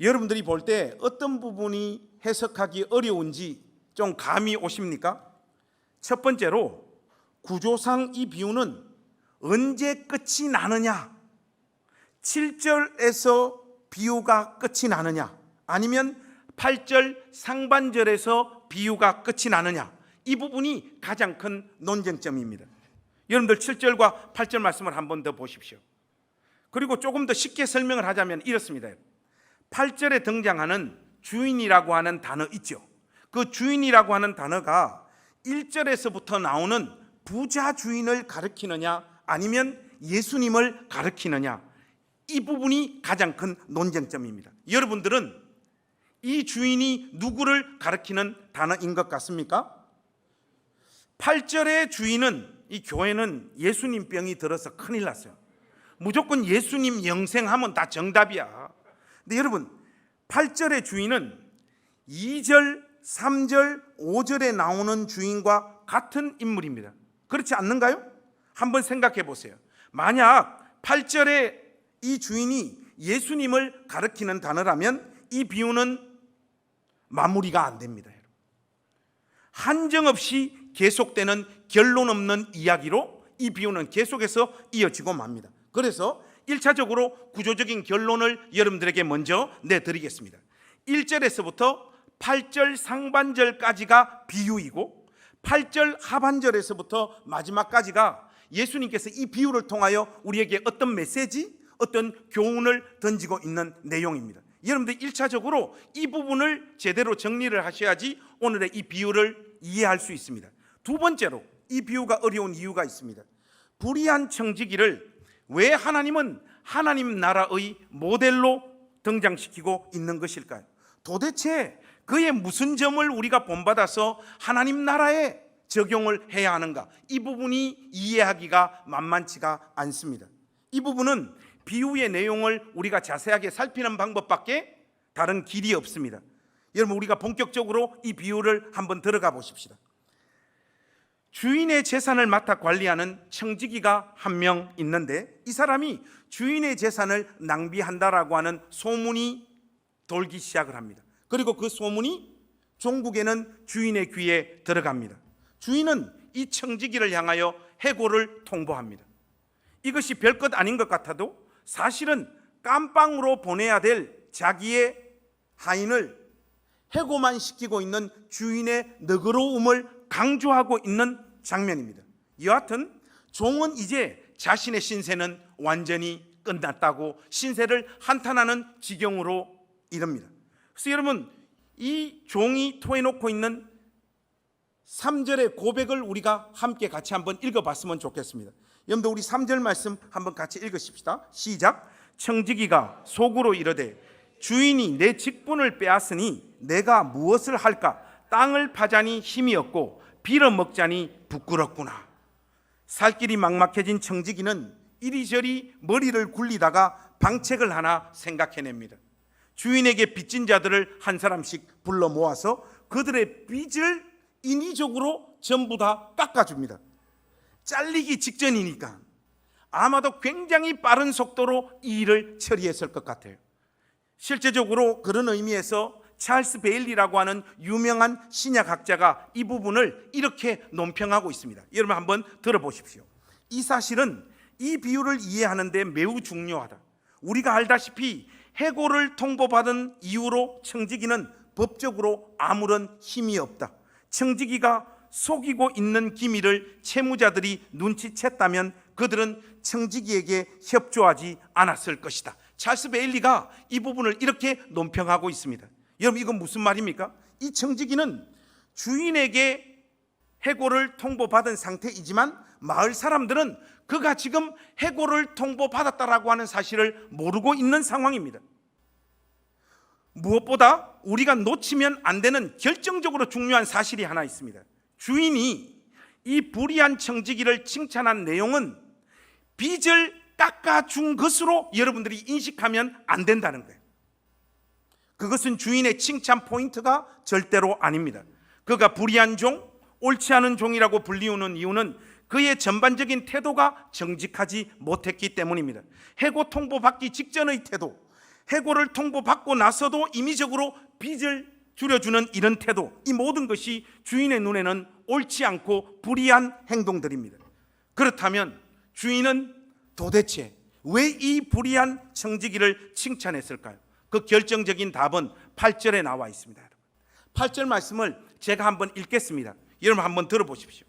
여러분들이 볼 때 어떤 부분이 해석하기 어려운지 좀 감이 오십니까? 첫 번째로 구조상 이 비유는 언제 끝이 나느냐, 7절에서 비유가 끝이 나느냐, 아니면 8절 상반절에서 비유가 끝이 나느냐, 이 부분이 가장 큰 논쟁점입니다. 여러분들 7절과 8절 말씀을 한 번 더 보십시오. 그리고 조금 더 쉽게 설명을 하자면 이렇습니다. 8절에 등장하는 주인이라고 하는 단어 있죠. 그 주인이라고 하는 단어가 1절에서부터 나오는 부자 주인을 가리키느냐 아니면 예수님을 가리키느냐, 이 부분이 가장 큰 논쟁점입니다. 여러분들은 이 주인이 누구를 가리키는 단어인 것 같습니까? 8절의 주인은, 이 교회는 예수님 병이 들어서 큰일 났어요. 무조건 예수님 영생하면 다 정답이야. 근데 여러분, 8절의 주인은 2절, 3절, 5절에 나오는 주인과 같은 인물입니다. 그렇지 않는가요? 한번 생각해 보세요. 만약 8절에 이 주인이 예수님을 가리키는 단어라면 이 비유는 마무리가 안 됩니다. 한정없이 계속되는 결론 없는 이야기로 이 비유는 계속해서 이어지고 맙니다. 그래서 1차적으로 구조적인 결론을 여러분들에게 먼저 내드리겠습니다. 1절에서부터 8절 상반절까지가 비유이고 8절 하반절에서부터 마지막까지가 예수님께서 이 비유를 통하여 우리에게 어떤 메시지, 어떤 교훈을 던지고 있는 내용입니다. 여러분들 1차적으로 이 부분을 제대로 정리를 하셔야지 오늘의 이 비유를 이해할 수 있습니다. 두 번째로 이 비유가 어려운 이유가 있습니다. 불의한 청지기를 왜 하나님은 하나님 나라의 모델로 등장시키고 있는 것일까요? 도대체 그의 무슨 점을 우리가 본받아서 하나님 나라에 적용을 해야 하는가? 이 부분이 이해하기가 만만치가 않습니다. 이 부분은 비유의 내용을 우리가 자세하게 살피는 방법밖에 다른 길이 없습니다. 여러분, 우리가 본격적으로 이 비유를 한번 들어가 보십시다. 주인의 재산을 맡아 관리하는 청지기가 한 명 있는데 이 사람이 주인의 재산을 낭비한다라고 하는 소문이 돌기 시작을 합니다. 그리고 그 소문이 종국에는 주인의 귀에 들어갑니다. 주인은 이 청지기를 향하여 해고를 통보합니다. 이것이 별것 아닌 것 같아도 사실은 깜빵으로 보내야 될 자기의 하인을 해고만 시키고 있는 주인의 너그러움을 강조하고 있는 장면입니다. 여하튼 종은 이제 자신의 신세는 완전히 끝났다고 신세를 한탄하는 지경으로 이릅니다. 그래서 여러분, 이 종이 토해놓고 있는 3절의 고백을 우리가 함께 같이 한번 읽어봤으면 좋겠습니다. 여러분들, 우리 3절 말씀 한번 같이 읽으십시다. 시작. 청지기가 속으로 이르되 주인이 내 직분을 빼앗으니 내가 무엇을 할까? 땅을 파자니 힘이 없고 빌어먹자니 부끄럽구나. 살 길이 막막해진 청지기는 이리저리 머리를 굴리다가 방책을 하나 생각해냅니다. 주인에게 빚진 자들을 한 사람씩 불러 모아서 그들의 빚을 인위적으로 전부 다 깎아줍니다. 잘리기 직전이니까 아마도 굉장히 빠른 속도로 이 일을 처리했을 것 같아요. 실제적으로 그런 의미에서 찰스 베일리라고 하는 유명한 신약학자가 이 부분을 이렇게 논평하고 있습니다. 여러분 한번 들어보십시오. 이 사실은 이 비유를 이해하는 데 매우 중요하다. 우리가 알다시피 해고를 통보받은 이후로 청지기는 법적으로 아무런 힘이 없다. 청지기가 속이고 있는 기밀을 채무자들이 눈치챘다면 그들은 청지기에게 협조하지 않았을 것이다. 찰스 베일리가 이 부분을 이렇게 논평하고 있습니다. 여러분, 이건 무슨 말입니까? 이 청지기는 주인에게 해고를 통보받은 상태이지만 마을 사람들은 그가 지금 해고를 통보받았다라고 하는 사실을 모르고 있는 상황입니다. 무엇보다 우리가 놓치면 안 되는 결정적으로 중요한 사실이 하나 있습니다. 주인이 이 불의한 청지기를 칭찬한 내용은 빚을 깎아준 것으로 여러분들이 인식하면 안 된다는 거예요. 그것은 주인의 칭찬 포인트가 절대로 아닙니다. 그가 불의한 종, 옳지 않은 종이라고 불리우는 이유는 그의 전반적인 태도가 정직하지 못했기 때문입니다. 해고 통보받기 직전의 태도, 해고를 통보받고 나서도 임의적으로 빚을 줄여주는 이런 태도, 이 모든 것이 주인의 눈에는 옳지 않고 불의한 행동들입니다. 그렇다면 주인은 도대체 왜 이 불의한 청지기를 칭찬했을까요? 그 결정적인 답은 8절에 나와 있습니다. 8절 말씀을 제가 한번 읽겠습니다. 여러분 한번 들어보십시오.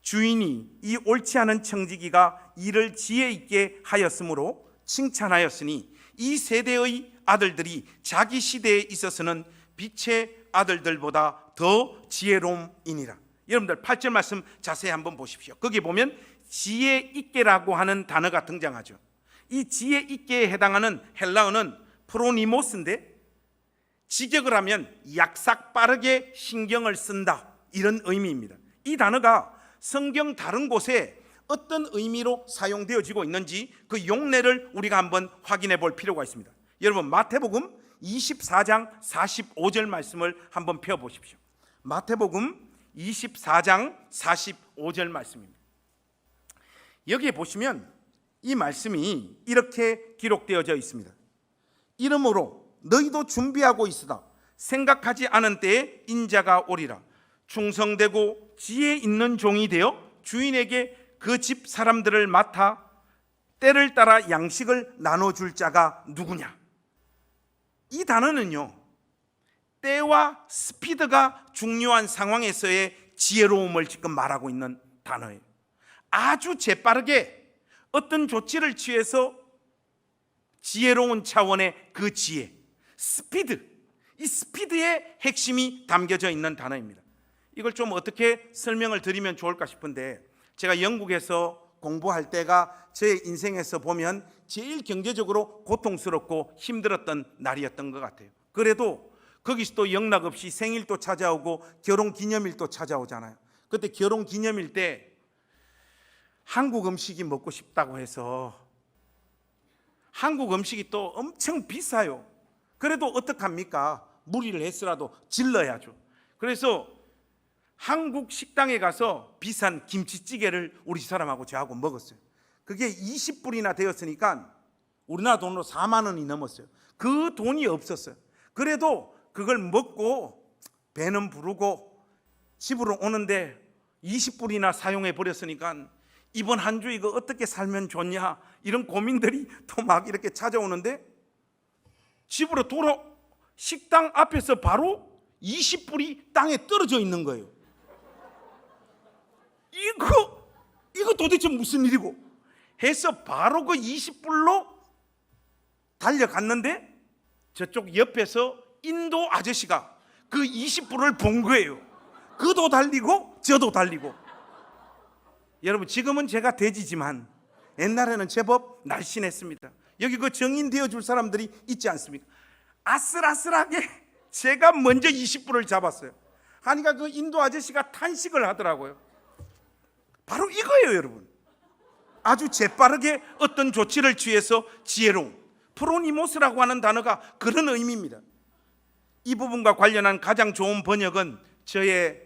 주인이 이 옳지 않은 청지기가 일을 지혜 있게 하였으므로 칭찬하였으니 이 세대의 아들들이 자기 시대에 있어서는 빛의 아들들보다 더 지혜로움이니라. 여러분들 8절 말씀 자세히 한번 보십시오. 거기 보면 지혜 있게라고 하는 단어가 등장하죠. 이 지혜 있게에 해당하는 헬라어는 프로니모스인데, 직역을 하면 약삭 빠르게 신경을 쓴다, 이런 의미입니다. 이 단어가 성경 다른 곳에 어떤 의미로 사용되어지고 있는지 그 용례를 우리가 한번 확인해 볼 필요가 있습니다. 여러분 마태복음 24장 45절 말씀을 한번 펴보십시오. 마태복음 24장 45절 말씀입니다. 여기에 보시면 이 말씀이 이렇게 기록되어져 있습니다. 이러므로 너희도 준비하고 있으라. 생각하지 않은 때에 인자가 오리라. 충성되고 지혜 있는 종이 되어 주인에게 그 집 사람들을 맡아 때를 따라 양식을 나눠줄 자가 누구냐. 이 단어는요, 때와 스피드가 중요한 상황에서의 지혜로움을 지금 말하고 있는 단어예요. 아주 재빠르게 어떤 조치를 취해서 지혜로운 차원의 그 지혜, 스피드, 이 스피드의 핵심이 담겨져 있는 단어입니다. 이걸 좀 어떻게 설명을 드리면 좋을까 싶은데, 제가 영국에서 공부할 때가 제 인생에서 보면 제일 경제적으로 고통스럽고 힘들었던 날이었던 것 같아요. 그래도 거기서 또 영락없이 생일도 찾아오고 결혼기념일도 찾아오잖아요. 그때 결혼기념일 때 한국 음식이 먹고 싶다고 해서, 한국 음식이 또 엄청 비싸요. 그래도 어떡합니까? 무리를 했으라도 질러야죠. 그래서 한국 식당에 가서 비싼 김치찌개를 우리 사람하고 저하고 먹었어요. 그게 20불이나 되었으니까 우리나라 돈으로 4만 원이 넘었어요. 그 돈이 없었어요. 그래도 그걸 먹고 배는 부르고 집으로 오는데 20불이나 사용해 버렸으니까 이번 한 주 이거 어떻게 살면 좋냐, 이런 고민들이 또 막 이렇게 찾아오는데, 집으로 식당 앞에서 바로 20불이 땅에 떨어져 있는 거예요. 이거 도대체 무슨 일이고 해서 바로 그 20불로 달려갔는데, 저쪽 옆에서 인도 아저씨가 그 20불을 본 거예요. 그도 달리고 저도 달리고. 여러분 지금은 제가 돼지지만 옛날에는 제법 날씬했습니다. 여기 그 정인 되어줄 사람들이 있지 않습니까? 아슬아슬하게 제가 먼저 20불을 잡았어요. 하니까 그 인도 아저씨가 탄식을 하더라고요. 바로 이거예요, 여러분. 아주 재빠르게 어떤 조치를 취해서 지혜로움, 프로니모스라고 하는 단어가 그런 의미입니다. 이 부분과 관련한 가장 좋은 번역은 저의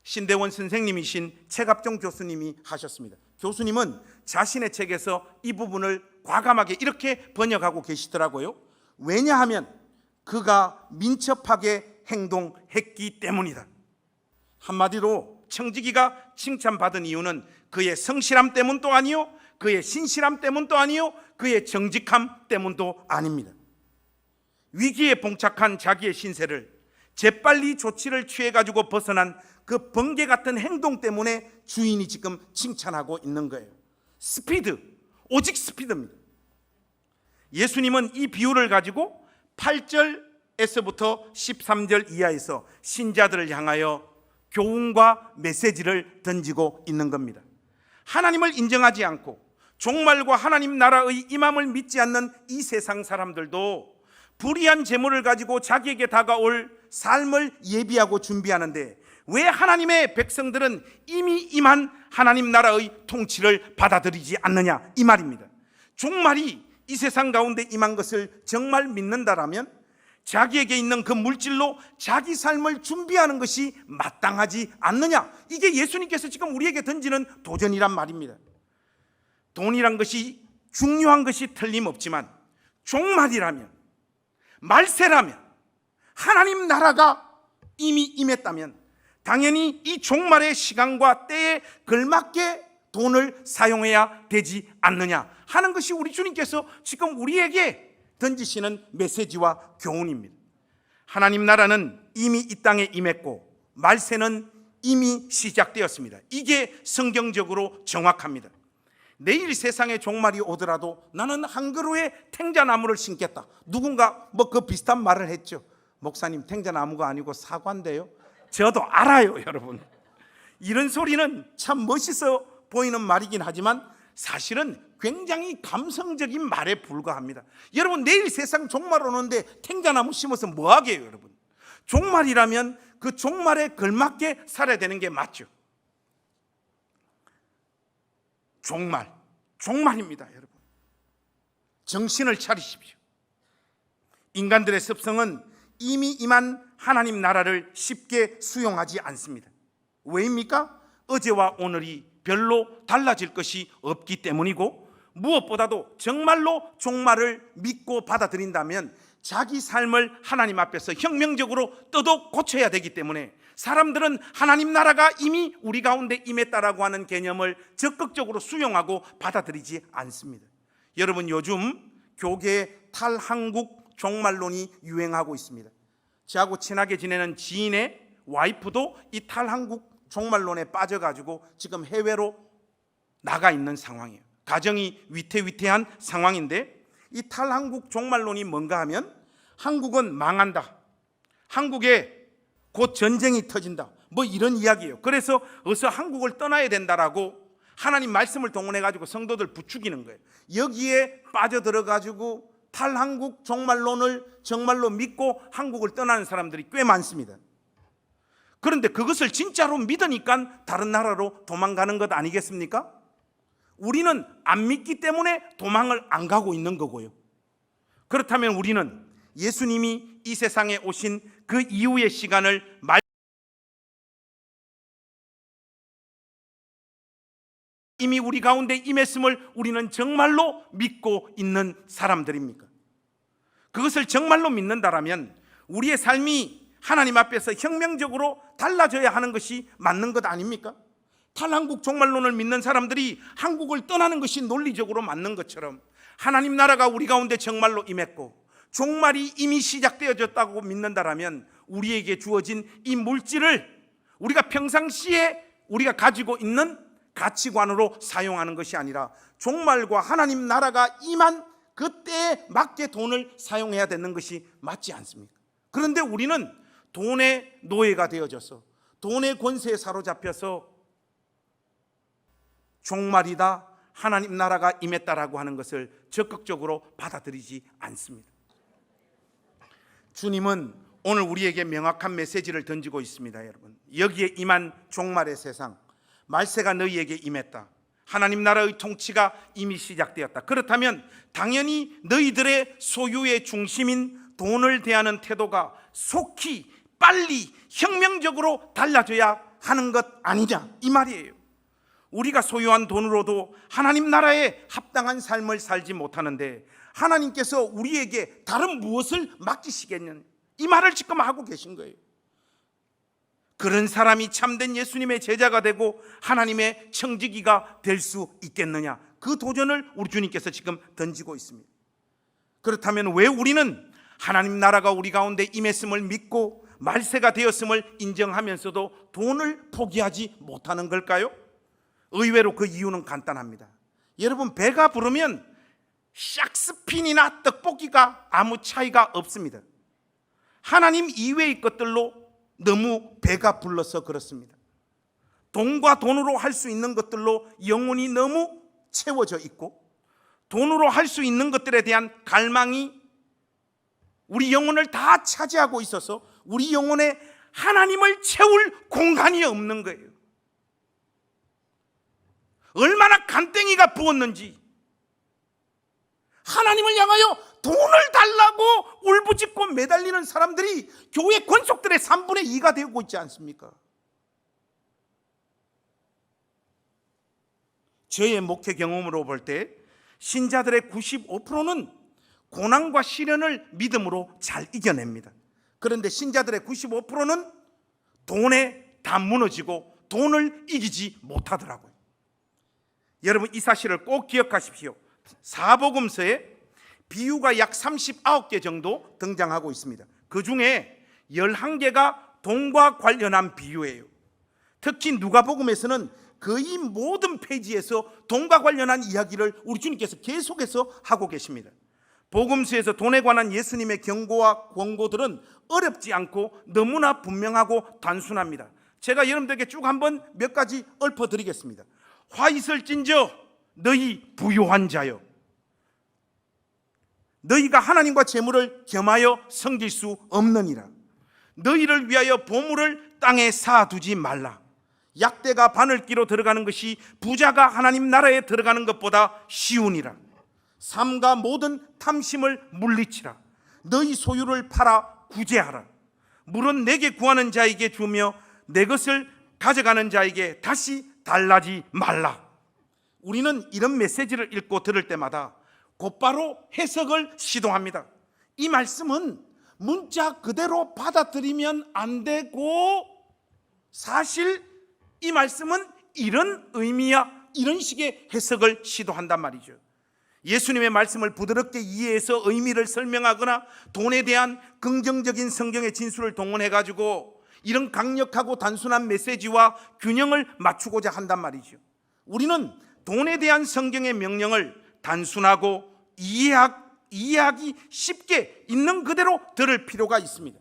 신대원 선생님이신 최갑종 교수님이 하셨습니다. 교수님은 자신의 책에서 이 부분을 과감하게 이렇게 번역하고 계시더라고요. 왜냐하면 그가 민첩하게 행동했기 때문이다. 한마디로 청지기가 칭찬받은 이유는 그의 성실함 때문도 아니요, 그의 신실함 때문도 아니요, 그의 정직함 때문도 아닙니다. 위기에 봉착한 자기의 신세를 재빨리 조치를 취해가지고 벗어난 그 번개 같은 행동 때문에 주인이 지금 칭찬하고 있는 거예요. 스피드, 오직 스피드입니다. 예수님은 이 비유를 가지고 8절에서부터 13절 이하에서 신자들을 향하여 교훈과 메시지를 던지고 있는 겁니다. 하나님을 인정하지 않고 종말과 하나님 나라의 임함을 믿지 않는 이 세상 사람들도 불의한 재물을 가지고 자기에게 다가올 삶을 예비하고 준비하는데, 왜 하나님의 백성들은 이미 임한 하나님 나라의 통치를 받아들이지 않느냐, 이 말입니다. 종말이 이 세상 가운데 임한 것을 정말 믿는다라면 자기에게 있는 그 물질로 자기 삶을 준비하는 것이 마땅하지 않느냐, 이게 예수님께서 지금 우리에게 던지는 도전이란 말입니다. 돈이란 것이 중요한 것이 틀림없지만 종말이라면 말세라면, 하나님 나라가 이미 임했다면 당연히 이 종말의 시간과 때에 걸맞게 돈을 사용해야 되지 않느냐 하는 것이 우리 주님께서 지금 우리에게 던지시는 메시지와 교훈입니다. 하나님 나라는 이미 이 땅에 임했고 말세는 이미 시작되었습니다. 이게 성경적으로 정확합니다. 내일 세상에 종말이 오더라도 나는 한 그루의 탱자나무를 심겠다. 누군가 그 비슷한 말을 했죠. 목사님, 탱자나무가 아니고 사과인데요. 저도 알아요, 여러분. 이런 소리는 참 멋있어 보이는 말이긴 하지만 사실은 굉장히 감성적인 말에 불과합니다. 여러분, 내일 세상 종말 오는데 탱자나무 심어서 뭐 하게요, 여러분? 종말이라면 그 종말에 걸맞게 살아야 되는 게 맞죠. 종말입니다, 여러분. 정신을 차리십시오. 인간들의 습성은 이미 임한 하나님 나라를 쉽게 수용하지 않습니다. 왜입니까? 어제와 오늘이 별로 달라질 것이 없기 때문이고, 무엇보다도 정말로 종말을 믿고 받아들인다면 자기 삶을 하나님 앞에서 혁명적으로 떠도 고쳐야 되기 때문에 사람들은 하나님 나라가 이미 우리 가운데 임했다라고 하는 개념을 적극적으로 수용하고 받아들이지 않습니다. 여러분, 요즘 교계의 탈한국 종말론이 유행하고 있습니다. 저하고 친하게 지내는 지인의 와이프도 이 탈한국 종말론에 빠져가지고 지금 해외로 나가 있는 상황이에요. 가정이 위태위태한 상황인데, 이 탈한국 종말론이 뭔가 하면 한국은 망한다, 한국에 곧 전쟁이 터진다, 이런 이야기예요. 그래서 어서 한국을 떠나야 된다라고 하나님 말씀을 동원해가지고 성도들 부추기는 거예요. 여기에 빠져들어가지고 탈한국 종말론을 정말로 믿고 한국을 떠나는 사람들이 꽤 많습니다. 그런데 그것을 진짜로 믿으니까 다른 나라로 도망가는 것 아니겠습니까? 우리는 안 믿기 때문에 도망을 안 가고 있는 거고요. 그렇다면 우리는 예수님이 이 세상에 오신 그 이후의 시간을 이미 우리 가운데 임했음을 우리는 정말로 믿고 있는 사람들입니까? 그것을 정말로 믿는다라면 우리의 삶이 하나님 앞에서 혁명적으로 달라져야 하는 것이 맞는 것 아닙니까? 탈한국 종말론을 믿는 사람들이 한국을 떠나는 것이 논리적으로 맞는 것처럼 하나님 나라가 우리 가운데 정말로 임했고 종말이 이미 시작되어졌다고 믿는다라면 우리에게 주어진 이 물질을 우리가 평상시에 우리가 가지고 있는 가치관으로 사용하는 것이 아니라 종말과 하나님 나라가 임한 그때에 맞게 돈을 사용해야 되는 것이 맞지 않습니까? 그런데 우리는 돈의 노예가 되어져서 돈의 권세에 사로잡혀서 종말이다, 하나님 나라가 임했다라고 하는 것을 적극적으로 받아들이지 않습니다. 주님은 오늘 우리에게 명확한 메시지를 던지고 있습니다. 여러분, 여기에 임한 종말의 세상, 말세가 너희에게 임했다, 하나님 나라의 통치가 이미 시작되었다. 그렇다면 당연히 너희들의 소유의 중심인 돈을 대하는 태도가 속히 빨리 혁명적으로 달라져야 하는 것 아니냐, 이 말이에요. 우리가 소유한 돈으로도 하나님 나라에 합당한 삶을 살지 못하는데 하나님께서 우리에게 다른 무엇을 맡기시겠느냐, 이 말을 지금 하고 계신 거예요. 그런 사람이 참된 예수님의 제자가 되고 하나님의 청지기가 될 수 있겠느냐, 그 도전을 우리 주님께서 지금 던지고 있습니다. 그렇다면 왜 우리는 하나님 나라가 우리 가운데 임했음을 믿고 말세가 되었음을 인정하면서도 돈을 포기하지 못하는 걸까요? 의외로 그 이유는 간단합니다. 여러분, 배가 부르면 샥스핀이나 떡볶이가 아무 차이가 없습니다. 하나님 이외의 것들로 너무 배가 불러서 그렇습니다. 돈과 돈으로 할 수 있는 것들로 영혼이 너무 채워져 있고 돈으로 할 수 있는 것들에 대한 갈망이 우리 영혼을 다 차지하고 있어서 우리 영혼에 하나님을 채울 공간이 없는 거예요. 얼마나 간땡이가 부었는지 하나님을 향하여 돈을 달라고 울부짖고 매달리는 사람들이 교회 권속들의 3분의 2가 되고 있지 않습니까? 저의 목회 경험으로 볼 때 신자들의 95%는 고난과 시련을 믿음으로 잘 이겨냅니다. 그런데 신자들의 95%는 돈에 다 무너지고 돈을 이기지 못하더라고요. 여러분, 이 사실을 꼭 기억하십시오. 사복음서에 비유가 약 39개 정도 등장하고 있습니다. 그 중에 11개가 돈과 관련한 비유예요. 특히 누가복음에서는 거의 모든 페이지에서 돈과 관련한 이야기를 우리 주님께서 계속해서 하고 계십니다. 복음서에서 돈에 관한 예수님의 경고와 권고들은 어렵지 않고 너무나 분명하고 단순합니다. 제가 여러분들에게 쭉 한번 몇 가지 읊어드리겠습니다. 화 있을진저 너희 부요한 자여, 너희가 하나님과 재물을 겸하여 섬길 수 없느니라. 너희를 위하여 보물을 땅에 쌓아두지 말라. 약대가 바늘기로 들어가는 것이 부자가 하나님 나라에 들어가는 것보다 쉬우니라. 삼가 모든 탐심을 물리치라. 너희 소유를 팔아 구제하라. 물은 내게 구하는 자에게 주며 내 것을 가져가는 자에게 다시 달라지 말라. 우리는 이런 메시지를 읽고 들을 때마다 곧바로 해석을 시도합니다. 이 말씀은 문자 그대로 받아들이면 안 되고, 사실 이 말씀은 이런 의미야, 이런 식의 해석을 시도한단 말이죠. 예수님의 말씀을 부드럽게 이해해서 의미를 설명하거나 돈에 대한 긍정적인 성경의 진술을 동원해가지고 이런 강력하고 단순한 메시지와 균형을 맞추고자 한단 말이죠. 우리는 돈에 대한 성경의 명령을 단순하고 이해하기 쉽게 있는 그대로 들을 필요가 있습니다.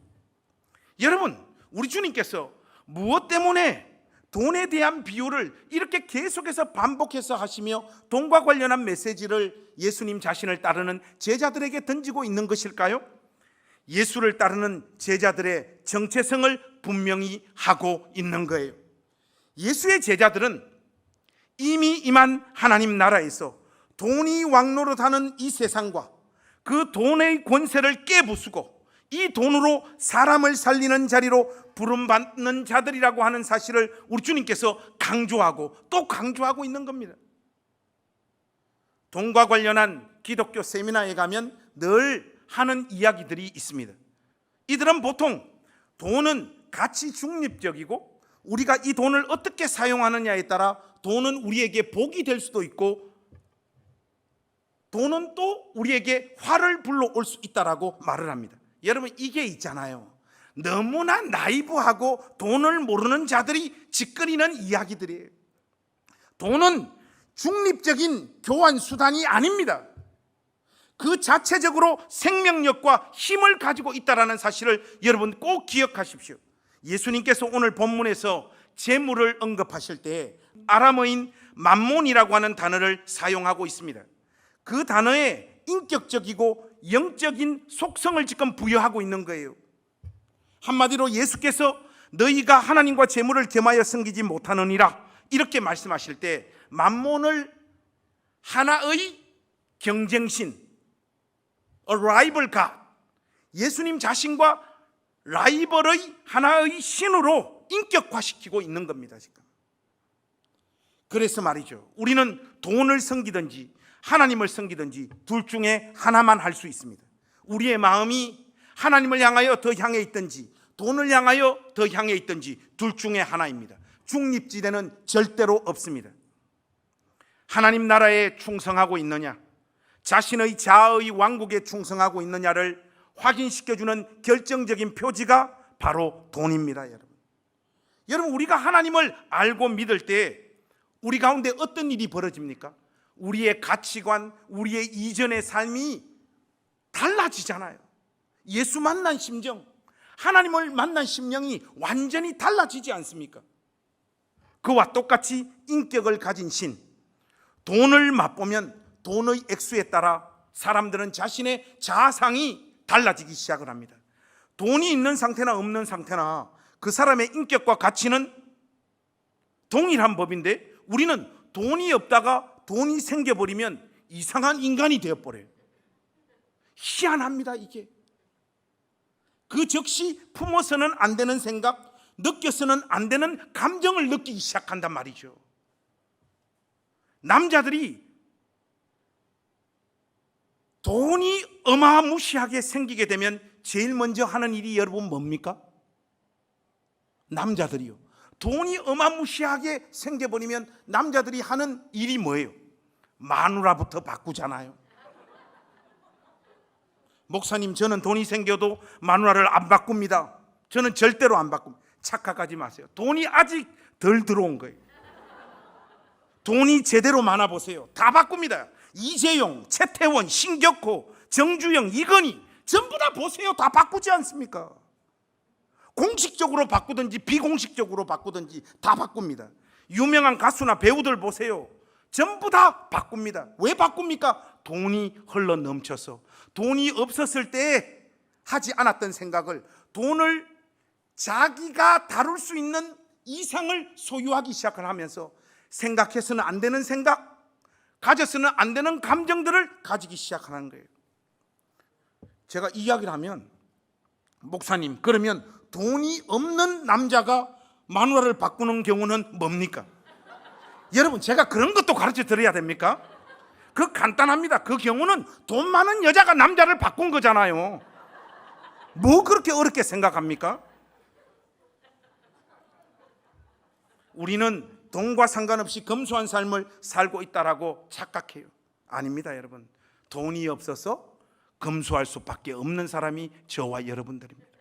여러분, 우리 주님께서 무엇 때문에 돈에 대한 비유를 이렇게 계속해서 반복해서 하시며 돈과 관련한 메시지를 예수님 자신을 따르는 제자들에게 던지고 있는 것일까요? 예수를 따르는 제자들의 정체성을 분명히 하고 있는 거예요. 예수의 제자들은 이미 임한 하나님 나라에서 돈이 왕노릇하는 이 세상과 그 돈의 권세를 깨부수고 이 돈으로 사람을 살리는 자리로 부름받는 자들이라고 하는 사실을 우리 주님께서 강조하고 또 강조하고 있는 겁니다. 돈과 관련한 기독교 세미나에 가면 늘 하는 이야기들이 있습니다. 이들은 보통 돈은 가치 중립적이고 우리가 이 돈을 어떻게 사용하느냐에 따라 돈은 우리에게 복이 될 수도 있고 돈은 또 우리에게 화를 불러올 수 있다라고 말을 합니다. 여러분, 이게 있잖아요. 너무나 나이브하고 돈을 모르는 자들이 짓거리는 이야기들이에요. 돈은 중립적인 교환 수단이 아닙니다. 그 자체적으로 생명력과 힘을 가지고 있다는 사실을 여러분 꼭 기억하십시오. 예수님께서 오늘 본문에서 재물을 언급하실 때 아람어인 맘몬이라고 하는 단어를 사용하고 있습니다. 그 단어에 인격적이고 영적인 속성을 지금 부여하고 있는 거예요. 한마디로 예수께서 너희가 하나님과 재물을 겸하여 섬기지 못하느니라 이렇게 말씀하실 때 맘몬을 하나의 경쟁신, a rival God, 예수님 자신과 라이벌의 하나의 신으로 인격화시키고 있는 겁니다. 지금. 그래서 말이죠, 우리는 돈을 섬기든지 하나님을 섬기든지 둘 중에 하나만 할 수 있습니다. 우리의 마음이 하나님을 향하여 더 향해 있든지 돈을 향하여 더 향해 있든지 둘 중에 하나입니다. 중립지대는 절대로 없습니다. 하나님 나라에 충성하고 있느냐, 자신의 자아의 왕국에 충성하고 있느냐를 확인시켜주는 결정적인 표지가 바로 돈입니다. 여러분, 우리가 하나님을 알고 믿을 때 우리 가운데 어떤 일이 벌어집니까? 우리의 가치관, 우리의 이전의 삶이 달라지잖아요. 예수 만난 심정, 하나님을 만난 심령이 완전히 달라지지 않습니까? 그와 똑같이 인격을 가진 신, 돈을 맛보면 돈의 액수에 따라 사람들은 자신의 자아상이 달라지기 시작을 합니다. 돈이 있는 상태나 없는 상태나 그 사람의 인격과 가치는 동일한 법인데 우리는 돈이 없다가 돈이 생겨버리면 이상한 인간이 되어버려요. 희한합니다. 이게 그 즉시 품어서는 안 되는 생각, 느껴서는 안 되는 감정을 느끼기 시작한단 말이죠. 남자들이 돈이 어마무시하게 생기게 되면 제일 먼저 하는 일이 여러분 뭡니까? 남자들이요. 돈이 어마무시하게 생겨버리면 남자들이 하는 일이 뭐예요? 마누라부터 바꾸잖아요. 목사님, 저는 돈이 생겨도 마누라를 안 바꿉니다. 저는 절대로 안 바꿉니다. 착각하지 마세요. 돈이 아직 덜 들어온 거예요. 돈이 제대로 많아 보세요. 다 바꿉니다. 이재용, 최태원, 신격호, 정주영, 이건희 전부 다 보세요. 다 바꾸지 않습니까? 공식적으로 바꾸든지 비공식적으로 바꾸든지 다 바꿉니다. 유명한 가수나 배우들 보세요. 전부 다 바꿉니다. 왜 바꿉니까? 돈이 흘러 넘쳐서. 돈이 없었을 때 하지 않았던 생각을 돈을 자기가 다룰 수 있는 이상을 소유하기 시작을 하면서 생각해서는 안 되는 생각, 가져서는 안 되는 감정들을 가지기 시작하는 거예요. 제가 이야기를 하면, 목사님, 그러면 돈이 없는 남자가 마누라를 바꾸는 경우는 뭡니까? 여러분, 제가 그런 것도 가르쳐 드려야 됩니까? 그 간단합니다. 그 경우는 돈 많은 여자가 남자를 바꾼 거잖아요. 뭐 그렇게 어렵게 생각합니까? 우리는 돈과 상관없이 검소한 삶을 살고 있다라고 착각해요. 아닙니다, 여러분. 돈이 없어서 검소할 수밖에 없는 사람이 저와 여러분들입니다.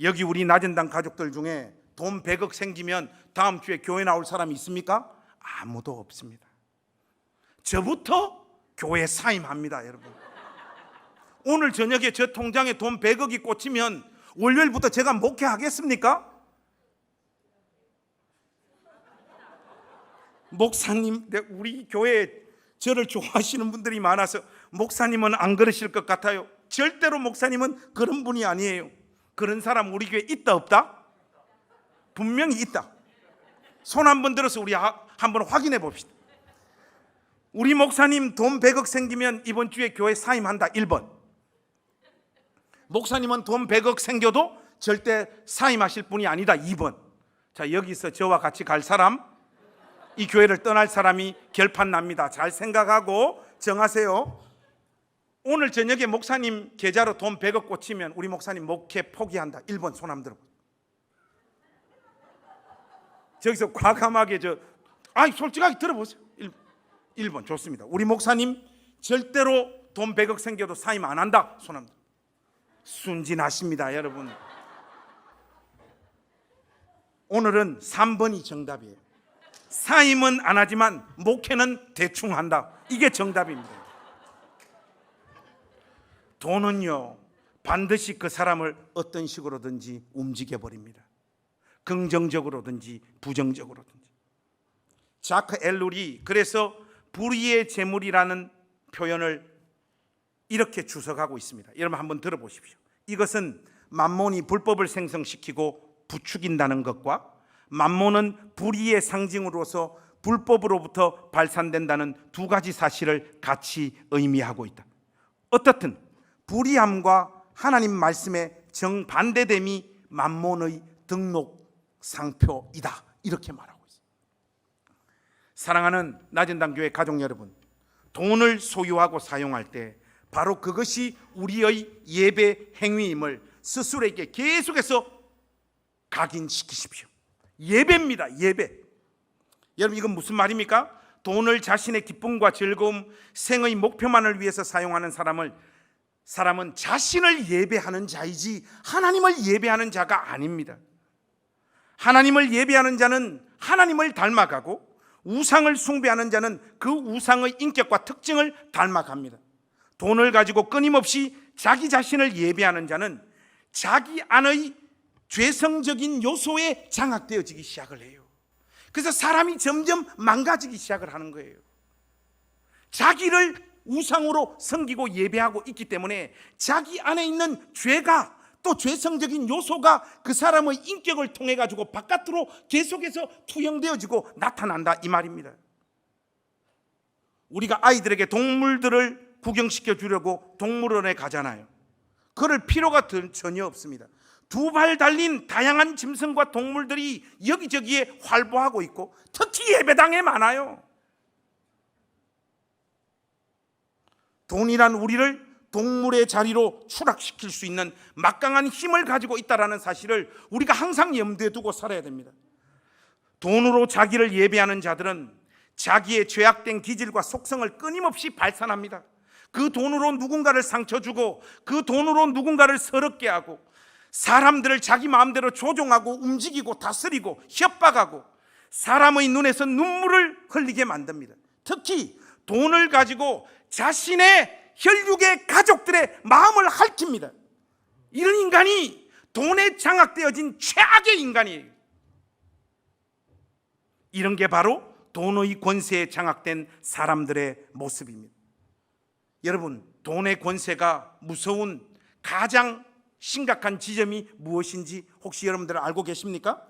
여기 우리 나전당 가족들 중에 돈 100억 생기면 다음 주에 교회 나올 사람이 있습니까? 아무도 없습니다. 저부터 교회 사임합니다, 여러분. 오늘 저녁에 저 통장에 돈 100억이 꽂히면 월요일부터 제가 목회하겠습니까? 목사님, 우리 교회에 저를 좋아하시는 분들이 많아서 목사님은 안 그러실 것 같아요. 절대로 목사님은 그런 분이 아니에요. 그런 사람 우리 교회에 있다 없다? 분명히 있다. 손 한번 들어서 우리 한번 확인해 봅시다. 우리 목사님 돈 100억 생기면 이번 주에 교회 사임한다. 1번. 목사님은 돈 100억 생겨도 절대 사임하실 분이 아니다. 2번. 자, 여기서 저와 같이 갈 사람, 이 교회를 떠날 사람이 결판 납니다. 잘 생각하고 정하세요. 오늘 저녁에 목사님 계좌로 돈 100억 꽂히면 우리 목사님 목회 포기한다. 1번 손 한번 들어. 저기서 과감하게 솔직하게 들어보세요. 1번 좋습니다. 우리 목사님 절대로 돈 100억 생겨도 사임 안 한다. 손 한번. 순진하십니다, 여러분. 오늘은 3번이 정답이에요. 사임은 안 하지만 목회는 대충 한다. 이게 정답입니다. 돈은요, 반드시 그 사람을 어떤 식으로든지 움직여버립니다. 긍정적으로든지 부정적으로든지. 자크 엘룰이 그래서 불의의 재물이라는 표현을 이렇게 주석하고 있습니다. 여러분 한번 들어보십시오. 이것은 만몬이 불법을 생성시키고 부추긴다는 것과 만몬은 불의의 상징으로서 불법으로부터 발산된다는 두 가지 사실을 같이 의미하고 있다. 어떻든 불의함과 하나님 말씀의 정반대됨이 만몬의 등록 상표이다. 이렇게 말하고 있습니다. 사랑하는 나전당 교회 가족 여러분, 돈을 소유하고 사용할 때 바로 그것이 우리의 예배 행위임을 스스로에게 계속해서 각인시키십시오. 예배입니다. 예배. 여러분, 이건 무슨 말입니까? 돈을 자신의 기쁨과 즐거움, 생의 목표만을 위해서 사용하는 사람은 자신을 예배하는 자이지 하나님을 예배하는 자가 아닙니다. 하나님을 예배하는 자는 하나님을 닮아가고, 우상을 숭배하는 자는 그 우상의 인격과 특징을 닮아갑니다. 돈을 가지고 끊임없이 자기 자신을 예배하는 자는 자기 안의 죄성적인 요소에 장악되어지기 시작을 해요. 그래서 사람이 점점 망가지기 시작을 하는 거예요. 자기를 우상으로 섬기고 예배하고 있기 때문에 자기 안에 있는 죄가, 또 죄성적인 요소가 그 사람의 인격을 통해 가지고 바깥으로 계속해서 투영되어지고 나타난다, 이 말입니다. 우리가 아이들에게 동물들을 구경시켜 주려고 동물원에 가잖아요. 그럴 필요가 전혀 없습니다. 두 발 달린 다양한 짐승과 동물들이 여기저기에 활보하고 있고, 특히 예배당에 많아요. 돈이란 우리를 동물의 자리로 추락시킬 수 있는 막강한 힘을 가지고 있다는 사실을 우리가 항상 염두에 두고 살아야 됩니다. 돈으로 자기를 예배하는 자들은 자기의 죄악된 기질과 속성을 끊임없이 발산합니다. 그 돈으로 누군가를 상처 주고, 그 돈으로 누군가를 서럽게 하고, 사람들을 자기 마음대로 조종하고 움직이고 다스리고 협박하고, 사람의 눈에서 눈물을 흘리게 만듭니다. 특히 돈을 가지고 자신의 혈육의 가족들의 마음을 핥힙니다. 이런 인간이 돈에 장악되어진 최악의 인간이에요. 이런 게 바로 돈의 권세에 장악된 사람들의 모습입니다. 여러분, 돈의 권세가 무서운 가장 심각한 지점이 무엇인지 혹시 여러분들 알고 계십니까?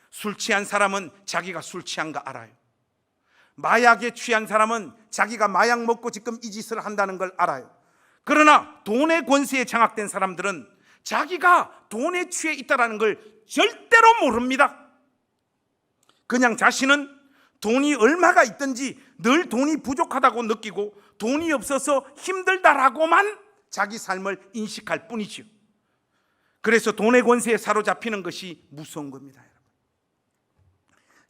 술 취한 사람은 자기가 술 취한 거 알아요. 마약에 취한 사람은 자기가 마약 먹고 지금 이 짓을 한다는 걸 알아요. 그러나 돈의 권세에 장악된 사람들은 자기가 돈에 취해 있다는 걸 절대로 모릅니다. 그냥 자신은 돈이 얼마가 있든지 늘 돈이 부족하다고 느끼고 돈이 없어서 힘들다라고만 자기 삶을 인식할 뿐이죠. 그래서 돈의 권세에 사로잡히는 것이 무서운 겁니다. 여러분.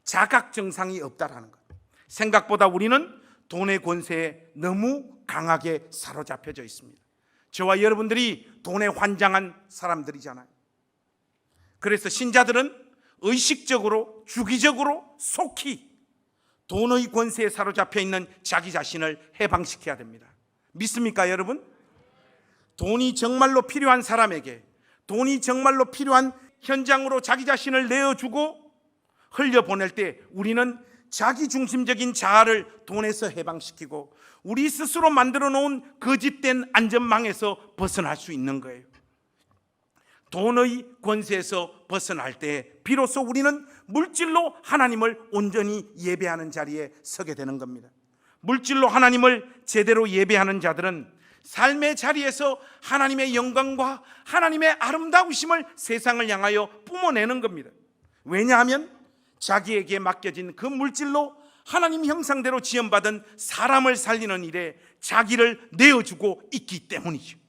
자각정상이 없다라는 것. 생각보다 우리는 돈의 권세에 너무 강하게 사로잡혀져 있습니다. 저와 여러분들이 돈에 환장한 사람들이잖아요. 그래서 신자들은 의식적으로 주기적으로 속히 돈의 권세에 사로잡혀 있는 자기 자신을 해방시켜야 됩니다. 믿습니까 여러분? 돈이 정말로 필요한 사람에게, 돈이 정말로 필요한 현장으로 자기 자신을 내어주고 흘려보낼 때 우리는 자기중심적인 자아를 돈에서 해방시키고 우리 스스로 만들어 놓은 거짓된 안전망에서 벗어날 수 있는 거예요. 돈의 권세에서 벗어날 때 비로소 우리는 물질로 하나님을 온전히 예배하는 자리에 서게 되는 겁니다. 물질로 하나님을 제대로 예배하는 자들은 삶의 자리에서 하나님의 영광과 하나님의 아름다우심을 세상을 향하여 뿜어내는 겁니다. 왜냐하면 자기에게 맡겨진 그 물질로 하나님 형상대로 지음받은 사람을 살리는 일에 자기를 내어주고 있기 때문이죠.